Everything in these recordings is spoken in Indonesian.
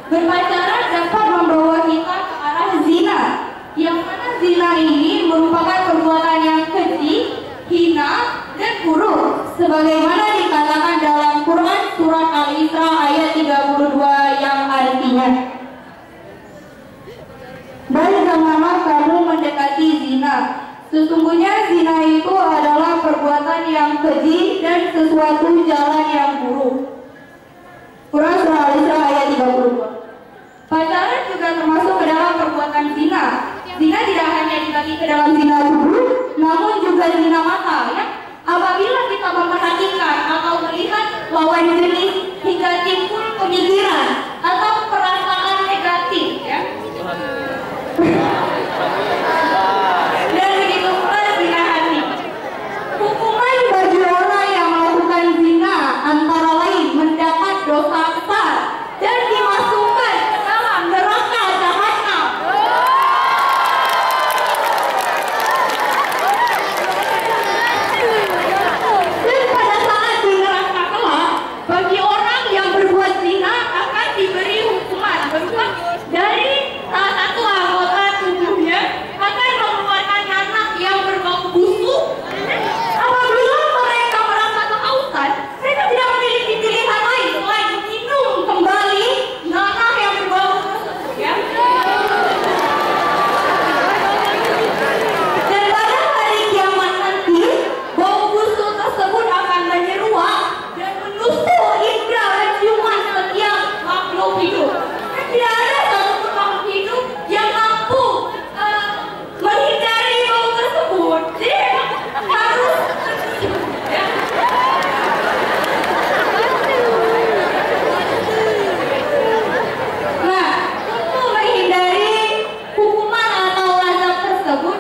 Berpacaran dapat membawa kita ke arah zina, yang mana zina ini merupakan perbuatan yang keji, hina, dan buruk, sebagaimana dikatakan dalam Quran surat Al-Isra ayat 32 yang artinya, dan janganlah kamu mendekati zina. Sesungguhnya zina itu adalah perbuatan yang keji dan sesuatu jalan yang buruk. Quran surah Al-Isra ayat 32. Pacaran juga termasuk ke dalam perbuatan zina. Zina tidak hanya dibagi ke dalam zina tubuh, namun juga zina mata, ya. Apabila kita memperhatikan atau melihat lawan jenis hingga timbul pemikiran atau perasaan negatif, ya. Dan begitu pula zina hati. Hukuman bagi orang yang melakukan zina antara lain mendapat dosa besar dan dimasukkan ke dalam neraka jahanam. Dan pada saat di neraka kelak, bagi orang yang berbuat zina akan diberi hukuman berupa dari salah satu anggota tubuhnya akan mengeluarkan nanah yang berbau busuk. Apabila mereka merasa kehausan, mereka tidak memiliki pilihan lain selain minum kembali nanah yang berbau busuk, ya. Dan pada hari kiamat nanti, bau busuk tersebut akan menyeruak dan menusuk indera penciuman setiap makhluk hidup. Dan tidak ada satupun makhluk hidup yang mampu menghindari bau tersebut. Jadi harus, ya. Nah, untuk menghindari hukuman atau azab tersebut,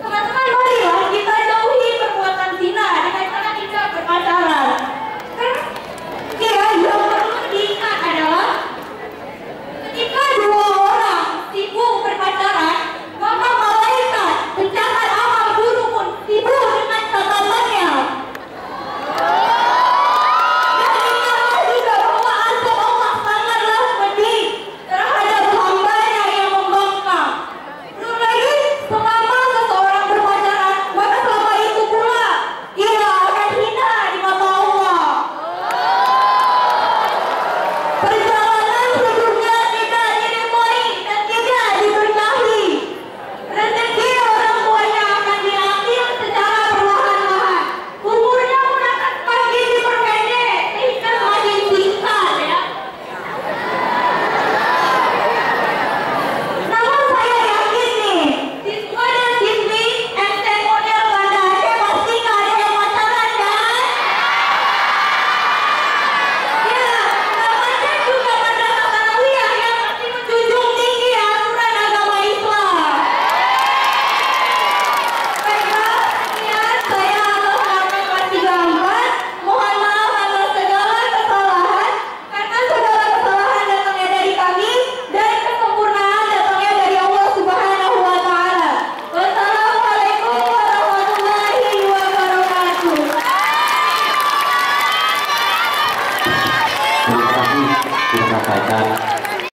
teman-teman, marilah kita jauhi perbuatan zina dengan cara tidak berpacaran. Ya, yang perlu diingat adalah ketika dua orang sibuk berpacaran, maka malaikat pencatat amal buruk pun sibuk dengan catatannya. Dan ingatlah juga bahwa azab Allah sangatlah pedih terhadap hambanya yang membangkang. Belum lagi, selama seseorang berpacaran, maka selama itu pula ia akan hina di mata Allah. Perjalanan hidupnya tidak diridhoi dan tidak diberkahi. Rezeki orang tuanya akan diambil secara perlahan-lahan. Umurnya pun akan semakin diperpendek sehingga semakin singkat, ya. Namun saya yakin nih, siswa dan siswi ST model Banda Aceh pasti nggak ada yang pacaran, kan? Ya, namanya juga Madrasah Tsanawiyah yang masih menjunjung tinggi aturan agama Islam. Baiklah, sekian saya atas nama kelas 34. Mohon maaf atas segala kesalahan, karena segala kesalahan datangnya dari kami dan kesempurnaan datangnya dari Allah Subhanahu wa Ta'ala. Wassalamualaikum warahmatullahi wabarakatuh. Terima kasih disampaikan